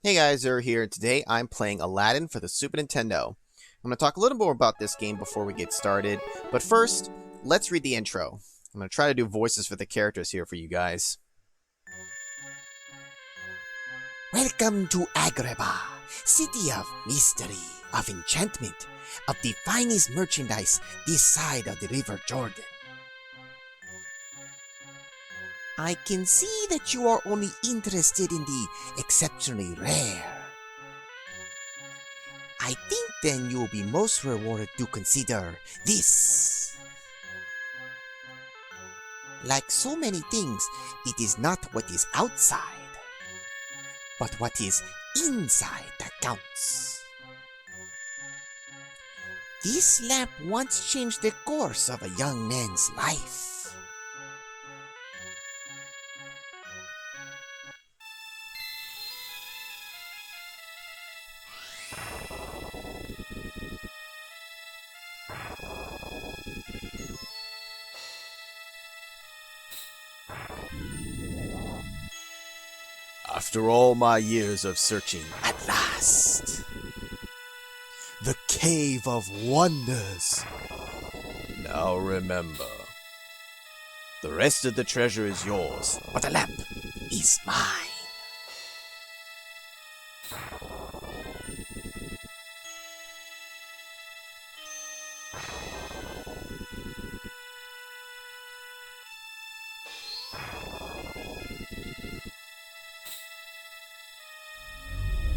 Hey guys, Zer here. Today I'm playing Aladdin for the Super Nintendo. I'm going to talk a little more about this game before we get started, but first, let's read the intro. I'm going to try to do voices for the characters here for you guys. Welcome to Agrabah, city of mystery, of enchantment, of the finest merchandise this side of the River Jordan. I can see that you are only interested in the exceptionally rare. I think then you will be most rewarded to consider this. Like so many things, it is not what is outside, but what is inside that counts. This lamp once changed the course of a young man's life. After all my years of searching, at last, the Cave of Wonders. Now remember, the rest of the treasure is yours, but the lamp is mine.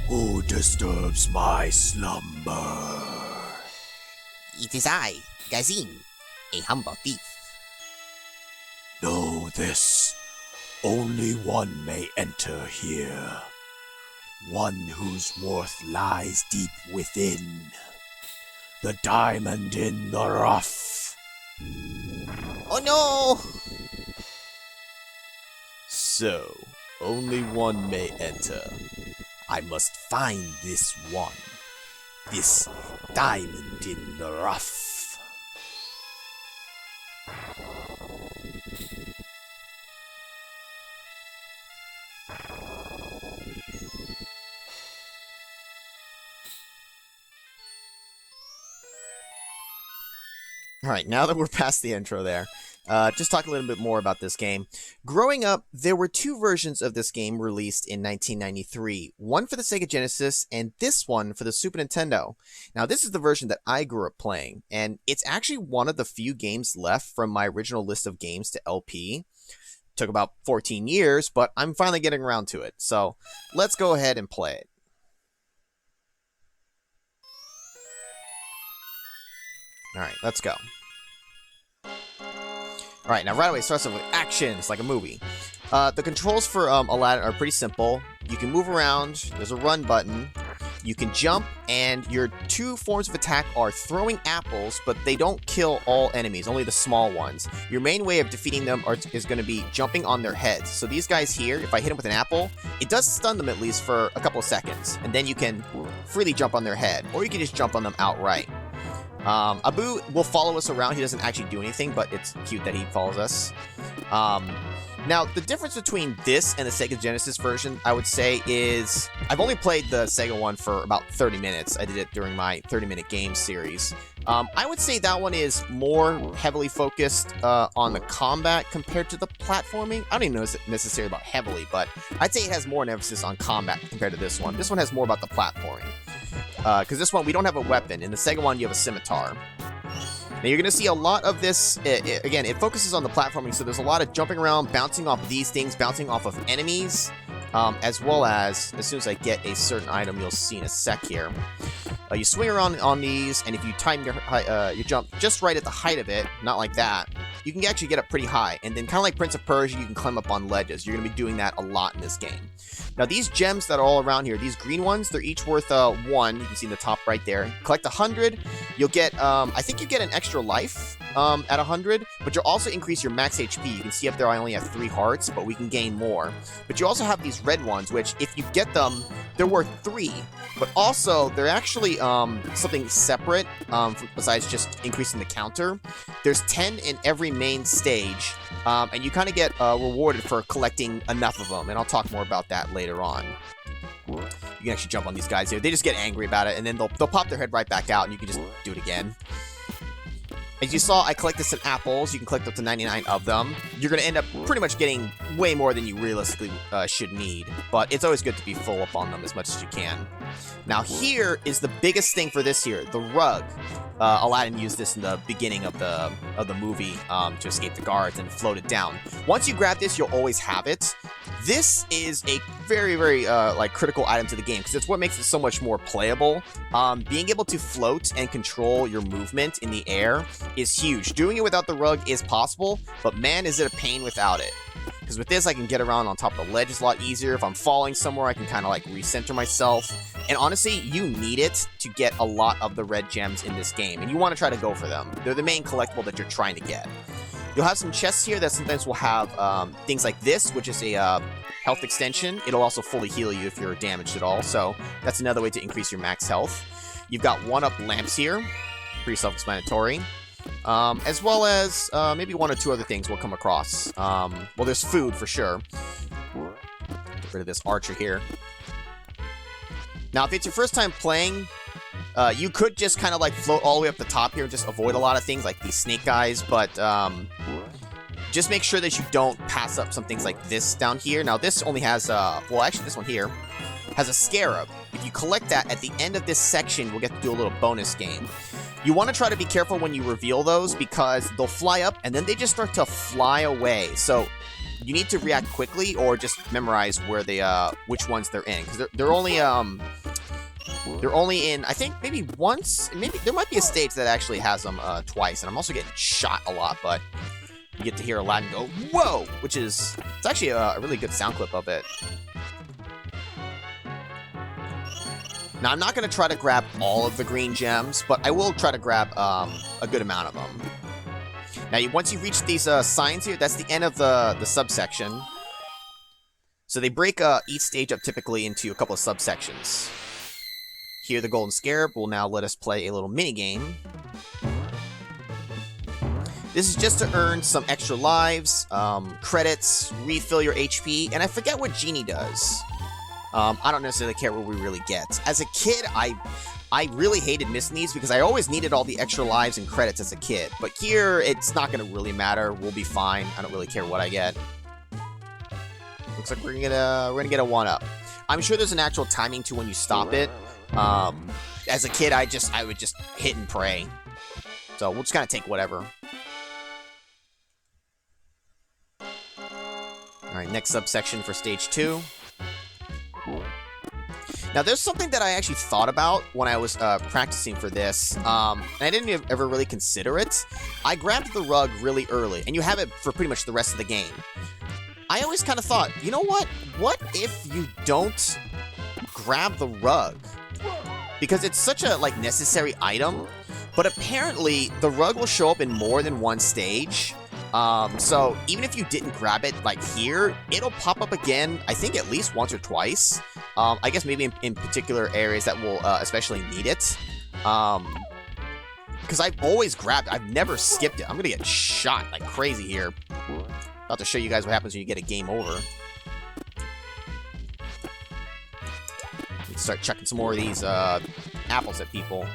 Who disturbs my slumber? It is I, Gazin, a humble thief. Know this. Only one may enter here. One whose worth lies deep within. The diamond in the rough. Oh no! So, only one may enter. I must find this one. This diamond in the rough. Alright, now that we're past the intro there, just talk a little bit more about this game. Growing up, there were two versions of this game released in 1993. One for the Sega Genesis, and this one for the Super Nintendo. Now, this is the version that I grew up playing, and it's actually one of the few games left from my original list of games to LP. Took about 14 years, but I'm finally getting around to it. So, let's go ahead and play it. Alright, let's go. Alright, now right away it starts off with action. It's like a movie. The controls for Aladdin are pretty simple. You can move around, there's a run button, you can jump, and your two forms of attack are throwing apples, but they don't kill all enemies, only the small ones. Your main way of defeating them is going to be jumping on their heads. So these guys here, if I hit them with an apple, it does stun them at least for a couple of seconds, and then you can freely jump on their head, or you can just jump on them outright. Abu will follow us around. He doesn't actually do anything, but it's cute that he follows us. Now, the difference between this and the Sega Genesis version, I would say, is I've only played the Sega one for about 30 minutes. I did it during my 30-minute game series. I would say that one is more heavily focused on the combat compared to the platforming. I don't even know if it's necessarily about heavily, but I'd say it has more an emphasis on combat compared to this one. This one has more about the platforming. Because this one, we don't have a weapon. In the Sega one, you have a scimitar. Now, you're going to see a lot of this. Again, it focuses on the platforming, so there's a lot of jumping around, bouncing off of these things, bouncing off of enemies, as well as soon as I get a certain item, you'll see in a sec here. You swing around on these, and if you time your jump just right at the height of it, not like that, you can actually get up pretty high. And then kind of like Prince of Persia, you can climb up on ledges. You're going to be doing that a lot in this game. Now, these gems that are all around here, these green ones, they're each worth 1. You can see in the top right there. Collect 100, you'll get, I think you get an extra life at 100, but you'll also increase your max HP. You can see up there I only have 3 hearts, but we can gain more. But you also have these red ones, which if you get them, they're worth 3. But also, they're actually something separate besides just increasing the counter. There's 10 in every main stage, and you kind of get rewarded for collecting enough of them, and I'll talk more about that later on. You can actually jump on these guys here. They just get angry about it, and then they'll pop their head right back out, and you can just do it again. As you saw, I collected some apples. You can collect up to 99 of them. You're going to end up pretty much getting way more than you realistically should need. But it's always good to be full up on them as much as you can. Now here is the biggest thing for this here, the rug. Aladdin used this in the beginning of the movie to escape the guards and float it down. Once you grab this, you'll always have it. This is a very, very like critical item to the game because it's what makes it so much more playable. Being able to float and control your movement in the air is huge. Doing it without the rug is possible, but man, is it a pain without it. Because with this, I can get around on top of the ledges a lot easier. If I'm falling somewhere, I can kind of like recenter myself. And honestly, you need it to get a lot of the red gems in this game. And you want to try to go for them. They're the main collectible that you're trying to get. You'll have some chests here that sometimes will have things like this, which is a health extension. It'll also fully heal you if you're damaged at all. So that's another way to increase your max health. You've got 1-up lamps here. Pretty self-explanatory. As well as maybe 1 or 2 other things we'll come across. Well, there's food for sure. Get rid of this archer here. Now, if it's your first time playing, you could just kind of like float all the way up the top here and just avoid a lot of things like these snake guys, but just make sure that you don't pass up some things like this down here. Now, this only has, well, actually, this one here has a scarab. If you collect that at the end of this section, we'll get to do a little bonus game. You want to try to be careful when you reveal those because they'll fly up and then they just start to fly away. So you need to react quickly or just memorize where they, which ones they're in. Because they're only in, I think, maybe once. Maybe there might be a stage that actually has them twice. And I'm also getting shot a lot, but you get to hear Aladdin go, whoa! Which is, it's actually a really good sound clip of it. Now, I'm not going to try to grab all of the green gems, but I will try to grab a good amount of them. Now, once you reach these signs here, that's the end of the subsection. So they break each stage up typically into a couple of subsections. Here, the Golden Scarab will now let us play a little mini-game. This is just to earn some extra lives, credits, refill your HP, and I forget what Genie does. I don't necessarily care what we really get. As a kid, I really hated missing these because I always needed all the extra lives and credits as a kid. But here, it's not going to really matter. We'll be fine. I don't really care what I get. Looks like we're gonna get a 1-up. I'm sure there's an actual timing to when you stop it. As a kid, I would just hit and pray. So we'll just kind of take whatever. All right, next subsection for stage 2. Now, there's something that I actually thought about when I was practicing for this, and I didn't ever really consider it. I grabbed the rug really early, and you have it for pretty much the rest of the game. I always kind of thought, you know what? What if you don't grab the rug? Because it's such a, like, necessary item, but apparently the rug will show up in more than one stage. So even if you didn't grab it, like here, it'll pop up again, I think at least once or twice. I guess maybe in particular areas that will especially need it. Because I've always grabbed it. I've never skipped it. I'm gonna get shot like crazy here. About to show you guys what happens when you get a game over. Let's start chucking some more of these apples at people.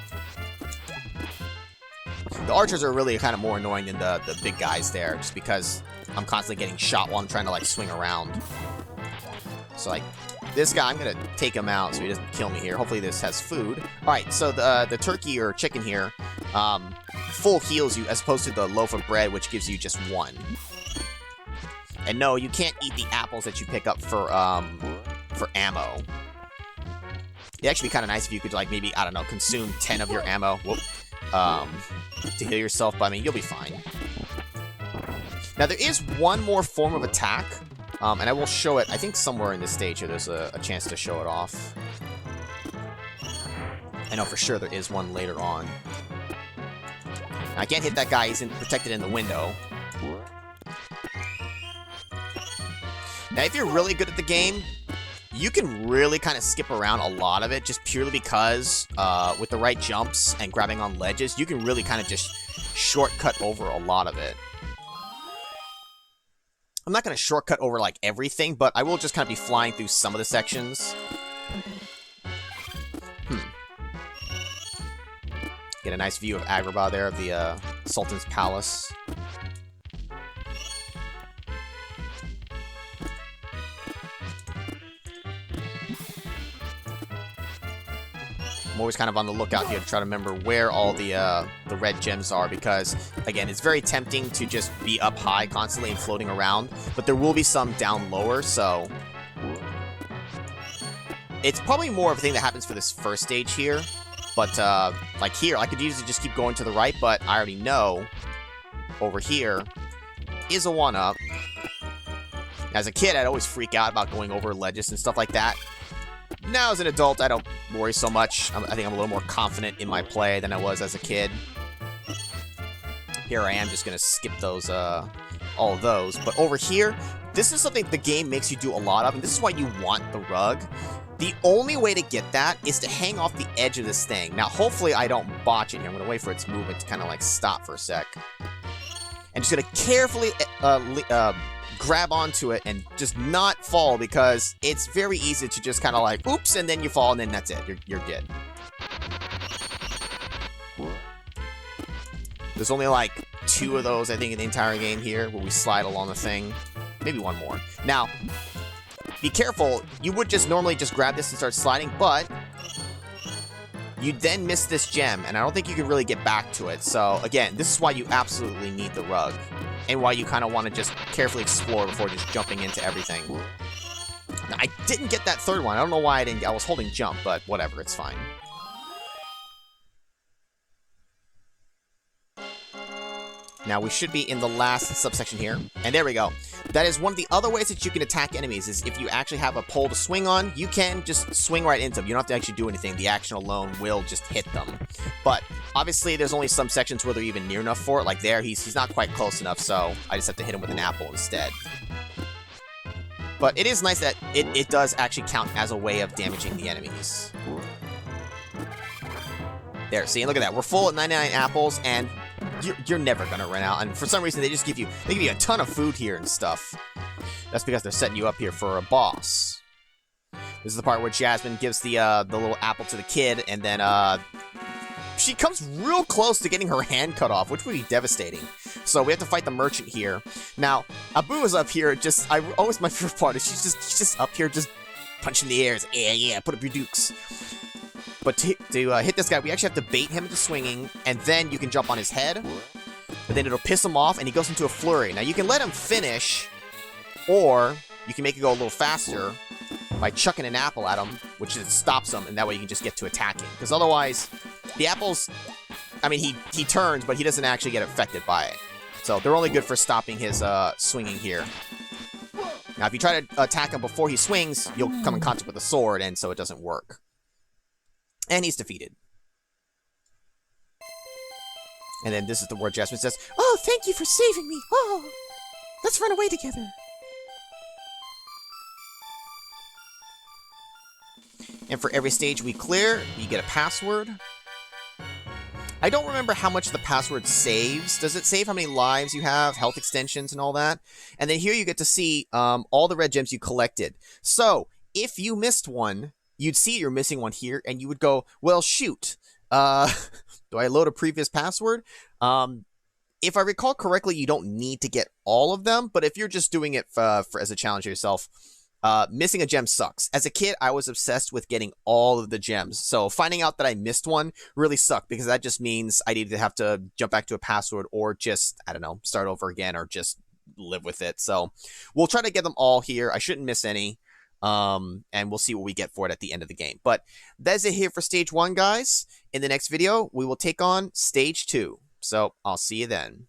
The archers are really kind of more annoying than the big guys there, just because I'm constantly getting shot while I'm trying to, like, swing around. So, like, this guy, I'm going to take him out so he doesn't kill me here. Hopefully this has food. Alright, so the turkey or chicken here full heals you as opposed to the loaf of bread, which gives you just 1. And no, you can't eat the apples that you pick up for ammo. It'd actually be kind of nice if you could, like, maybe, I don't know, consume 10 of your ammo. Whoop. To heal yourself, but I mean, you'll be fine. Now, there is one more form of attack, and I will show it, I think somewhere in this stage here, there's a chance to show it off. I know for sure there is one later on. Now, I can't hit that guy, he's protected in the window. Now, if you're really good at the game, you can really kind of skip around a lot of it just purely because with the right jumps and grabbing on ledges, you can really kind of just shortcut over a lot of it. I'm not going to shortcut over like everything, but I will just kind of be flying through some of the sections. Get a nice view of Agrabah there, of the Sultan's Palace. I'm always kind of on the lookout here to try to remember where all the red gems are, because, again, it's very tempting to just be up high constantly and floating around, but there will be some down lower, so it's probably more of a thing that happens for this first stage here, but, like here, I could usually just keep going to the right, but I already know over here is a 1-up. As a kid, I'd always freak out about going over ledges and stuff like that. Now, as an adult, I don't worry so much. I think I'm a little more confident in my play than I was as a kid. Here I am just going to skip those, all of those. But over here, this is something the game makes you do a lot of, and this is why you want the rug. The only way to get that is to hang off the edge of this thing. Now, hopefully I don't botch it here. I'm going to wait for its movement to kind of, like, stop for a sec. And just going to carefully grab onto it and just not fall, because it's very easy to just kind of like, oops, and then you fall, and then that's it. You're dead. There's only like 2 of those, I think, in the entire game here, where we slide along the thing. Maybe 1 more. Now, be careful. You would just normally just grab this and start sliding, but you then miss this gem, and I don't think you can really get back to it. So, again, this is why you absolutely need the rug, and why you kind of want to just carefully explore before just jumping into everything. Now, I didn't get that 3rd one. I don't know why I didn't. I was holding jump, but whatever. It's fine. Now, we should be in the last subsection here. And there we go. That is one of the other ways that you can attack enemies, is if you actually have a pole to swing on, you can just swing right into them. You don't have to actually do anything. The action alone will just hit them. But, obviously, there's only some sections where they're even near enough for it. Like there, he's not quite close enough, so I just have to hit him with an apple instead. But it is nice that it does actually count as a way of damaging the enemies. There, see, look at that. We're full at 99 apples, and you're never gonna run out. And for some reason, they give you a ton of food here and stuff. That's because they're setting you up here for a boss. This is the part where Jasmine gives the little apple to the kid, and then she comes real close to getting her hand cut off, which would be devastating. So we have to fight the merchant here. Now, Abu is up here. Always my favorite part is she's just up here, just punching the air. Yeah, put up your dukes. But to hit this guy, we actually have to bait him into swinging, and then you can jump on his head. But then it'll piss him off, and he goes into a flurry. Now, you can let him finish, or you can make it go a little faster by chucking an apple at him, which stops him, and that way you can just get to attacking. Because otherwise, the apples, I mean, he turns, but he doesn't actually get affected by it. So they're only good for stopping his swinging here. Now, if you try to attack him before he swings, you'll come in contact with the sword, and so it doesn't work. And he's defeated. And then this is the word Jasmine says, "Oh, thank you for saving me. Oh, let's run away together." And for every stage we clear, you get a password. I don't remember how much the password saves. Does it save how many lives you have, health extensions, and all that? And then here you get to see all the red gems you collected. So, if you missed one, you'd see you're missing one here, and you would go, well, shoot. Do I load a previous password? If I recall correctly, you don't need to get all of them, but if you're just doing it as a challenge yourself, missing a gem sucks. As a kid, I was obsessed with getting all of the gems, so finding out that I missed one really sucked, because that just means I needed to have to jump back to a password, or just, I don't know, start over again, or just live with it. So we'll try to get them all here. I shouldn't miss any. And we'll see what we get for it at the end of the game. But that's it here for Stage 1, guys. In the next video, we will take on Stage 2. So, I'll see you then.